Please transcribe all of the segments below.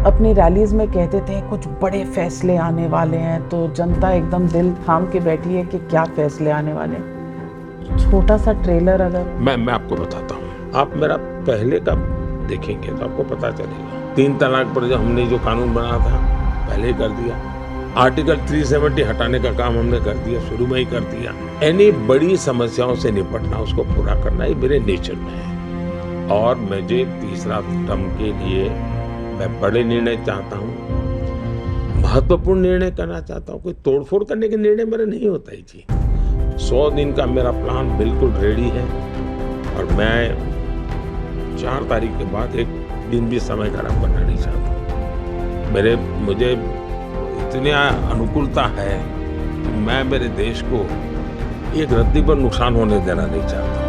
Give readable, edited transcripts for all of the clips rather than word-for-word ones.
अपनी रैलीज में कहते थे कुछ बड़े फैसले आने वाले हैं, तो जनता एकदम दिल थाम के बैठी है कि क्या फैसले आने वाले हैं। छोटा सा ट्रेलर अगर मैं आपको बताता हूँ, आप मेरा पहले का देखेंगे तो आपको पता चलेगा। 3 तलाक पर जो हमने जो कानून बनाया था पहले ही कर दिया। आर्टिकल 370 हटाने का काम हमने कर दिया, शुरू में ही कर दिया। यानी बड़ी समस्याओं से निपटना, उसको पूरा करना ये मेरे नेचर में है। और मुझे तीसरा टर्म के लिए मैं बड़े निर्णय चाहता हूँ, महत्वपूर्ण निर्णय करना चाहता हूँ। कोई तोड़फोड़ करने के निर्णय मेरे नहीं होता है जी। 100 दिन का मेरा प्लान बिल्कुल रेडी है और मैं 4 तारीख के बाद एक दिन भी समय खराब करना नहीं चाहता। मुझे इतनी अनुकूलता है कि मैं मेरे देश को एक रत्ती पर नुकसान होने देना नहीं चाहता।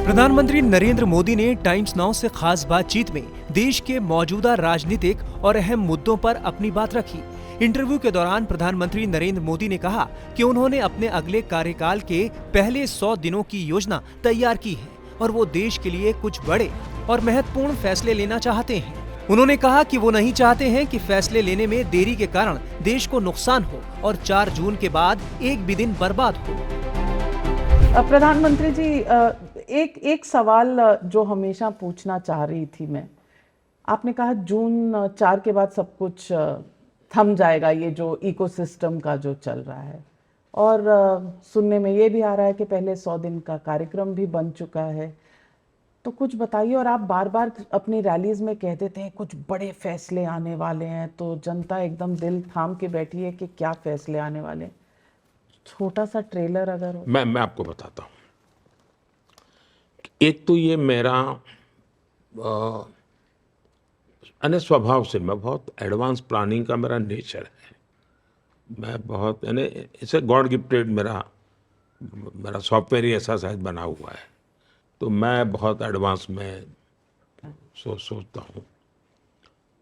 प्रधानमंत्री नरेंद्र मोदी ने टाइम्स नाउ से खास बातचीत में देश के मौजूदा राजनीतिक और अहम मुद्दों पर अपनी बात रखी। इंटरव्यू के दौरान प्रधानमंत्री नरेंद्र मोदी ने कहा कि उन्होंने अपने अगले कार्यकाल के पहले 100 दिनों की योजना तैयार की है और वो देश के लिए कुछ बड़े और महत्वपूर्ण फैसले लेना चाहते हैं। उन्होंने कहा कि वो नहीं चाहते हैं कि फैसले लेने में देरी के कारण देश को नुकसान हो और 4 जून के बाद एक भी दिन बर्बाद हो। प्रधानमंत्री जी, एक सवाल जो हमेशा पूछना चाह रही थी मैं, आपने कहा जून 4 के बाद सब कुछ थम जाएगा, ये जो इकोसिस्टम का जो चल रहा है, और सुनने में ये भी आ रहा है कि पहले 100 दिन का कार्यक्रम भी बन चुका है। तो कुछ बताइए। और आप बार बार अपनी रैलीज में कहते थे कुछ बड़े फैसले आने वाले हैं, तो जनता एकदम दिल थाम के बैठी है कि क्या फैसले आने वाले हैं। छोटा सा ट्रेलर अगर हो। मैं आपको बताता हूँ। एक तो ये मेरा यानी स्वभाव से मैं बहुत एडवांस प्लानिंग का मेरा नेचर है। मैं बहुत यानी इसे गॉड गिफ्टेड मेरा सॉफ्टवेयर ही ऐसा शायद बना हुआ है। तो मैं बहुत एडवांस में सोचता हूँ।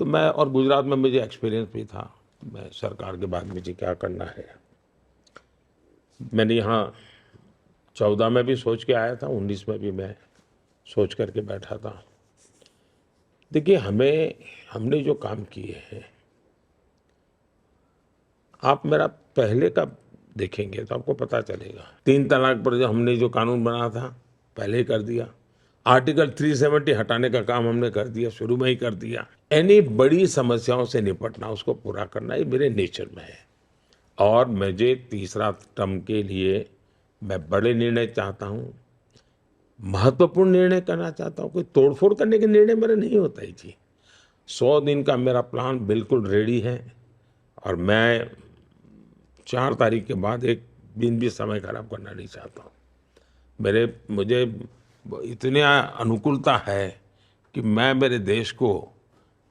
तो मैं, और गुजरात में मुझे एक्सपीरियंस भी था। मैं सरकार के बाद मुझे क्या करना है, मैंने यहाँ 14 में भी सोच के आया था, 19 में भी मैं सोच करके बैठा था। देखिए, हमने जो काम किए हैं, आप मेरा पहले का देखेंगे तो आपको पता चलेगा। 3 तलाक पर जो हमने जो कानून बनाया था पहले ही कर दिया। आर्टिकल 370 हटाने का काम हमने कर दिया, शुरू में ही कर दिया। यानी बड़ी समस्याओं से निपटना, उसको पूरा करना ये मेरे नेचर में है। और मुझे तीसरा टर्म के लिए मैं बड़े निर्णय चाहता हूँ, महत्वपूर्ण निर्णय करना चाहता हूँ। कोई तोड़फोड़ करने के निर्णय मेरे नहीं होता है जी। 100 दिन का मेरा प्लान बिल्कुल रेडी है और मैं 4 तारीख के बाद एक दिन भी समय खराब करना नहीं चाहता हूँ। मुझे इतनी अनुकूलता है कि मैं मेरे देश को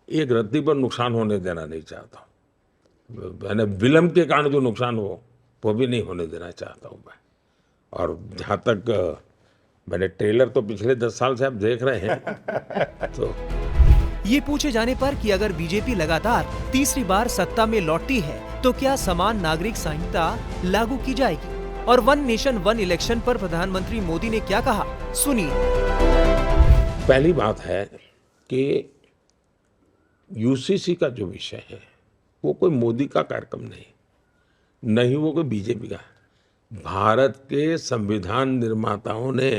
एक रत्ती पर नुकसान होने देना नहीं चाहता हूँ। मैंने विलम्ब के कारण जो नुकसान हो वो भी नहीं होने देना चाहता हूँ मैं। और जहाँ तक मैंने ट्रेलर तो पिछले 10 साल से आप देख रहे हैं। तो ये पूछे जाने पर कि अगर बीजेपी लगातार तीसरी बार सत्ता में लौटती है तो क्या समान नागरिक संहिता लागू की जाएगी, और 1 नेशन 1 इलेक्शन पर प्रधानमंत्री मोदी ने क्या कहा, सुनिए। पहली बात है कि यूसीसी का जो विषय है वो कोई मोदी का कार्यक्रम नहीं वो कोई बीजेपी का। भारत के संविधान निर्माताओं ने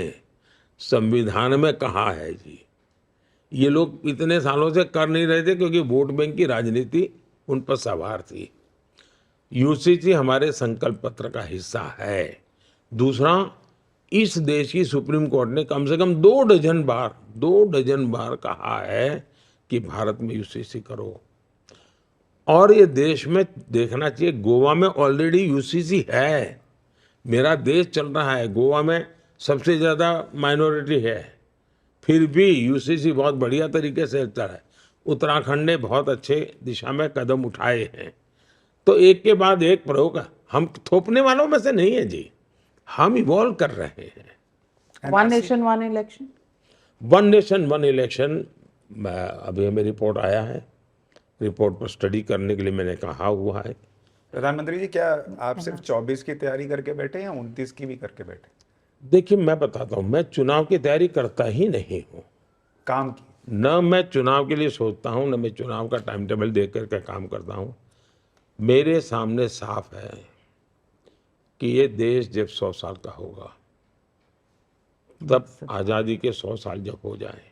संविधान में कहा है जी। ये लोग इतने सालों से कर नहीं रहे थे क्योंकि वोट बैंक की राजनीति उन पर सवार थी। यूसीसी हमारे संकल्प पत्र का हिस्सा है। दूसरा, इस देश की सुप्रीम कोर्ट ने कम से कम 2 डजन बार कहा है कि भारत में यूसीसी करो। और ये देश में देखना चाहिए, गोवा में ऑलरेडी यूसीसी है। मेरा देश चल रहा है, गोवा में सबसे ज़्यादा माइनॉरिटी है, फिर भी यूसीसी बहुत बढ़िया तरीके से चल रहा है। उत्तराखंड ने बहुत अच्छे दिशा में कदम उठाए हैं। तो एक के बाद एक प्रयोग, हम थोपने वालों में से नहीं है जी, हम इवॉल्व कर रहे हैं। 1 नेशन 1 इलेक्शन, 1 नेशन 1 इलेक्शन, अभी हमें रिपोर्ट आया है, रिपोर्ट पर स्टडी करने के लिए मैंने कहा हुआ है। प्रधानमंत्री जी, क्या आप सिर्फ 24 की तैयारी करके बैठे या 29 की भी करके बैठे? देखिए, मैं बताता हूँ, मैं चुनाव की तैयारी करता ही नहीं हूँ। काम की न मैं चुनाव के लिए सोचता हूं, न मैं चुनाव का टाइम टेबल देख करके काम करता हूं। मेरे सामने साफ है कि ये देश जब 100 साल का होगा, तब आज़ादी के 100 साल जब हो जाए,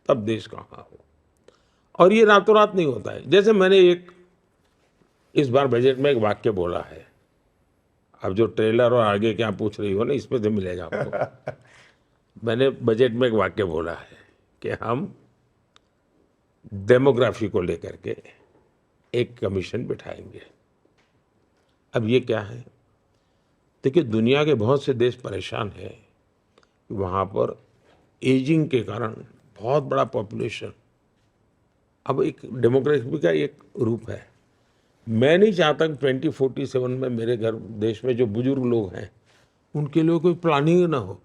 तब देश कहाँ हो। और ये रातों रात नहीं होता है। जैसे मैंने इस बार बजट में एक वाक्य बोला है, अब जो ट्रेलर और आगे क्या पूछ रही हो ना, इसमें से मिलेगा आपको। मैंने बजट में एक वाक्य बोला है कि हम डेमोग्राफी को लेकर के एक कमीशन बिठाएंगे। अब ये क्या है? देखिए, दुनिया के बहुत से देश परेशान हैं, वहाँ पर एजिंग के कारण बहुत बड़ा पॉपुलेशन, अब एक डेमोग्राफी का एक रूप है। मैं नहीं चाहता कि 2047 में मेरे घर देश में जो बुजुर्ग लोग हैं उनके लिए कोई प्लानिंग ना हो।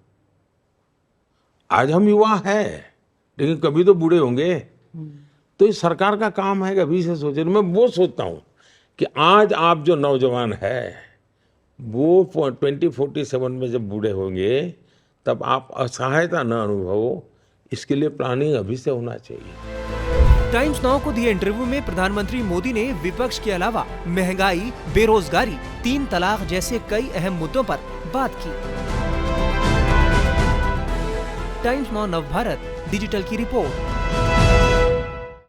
आज हम युवा हैं, लेकिन कभी तो बूढ़े होंगे। तो ये सरकार का काम है कि अभी से सोचे। मैं वो सोचता हूँ कि आज आप जो नौजवान है, वो 2047 में जब बूढ़े होंगे तब आप असहायता न अनुभव, इसके लिए प्लानिंग अभी से होना चाहिए। टाइम्स नाउ को दिए इंटरव्यू में प्रधानमंत्री मोदी ने विपक्ष के अलावा महंगाई, बेरोजगारी, 3 तलाक जैसे कई अहम मुद्दों पर बात की। टाइम्स नाउ नवभारत डिजिटल की रिपोर्ट।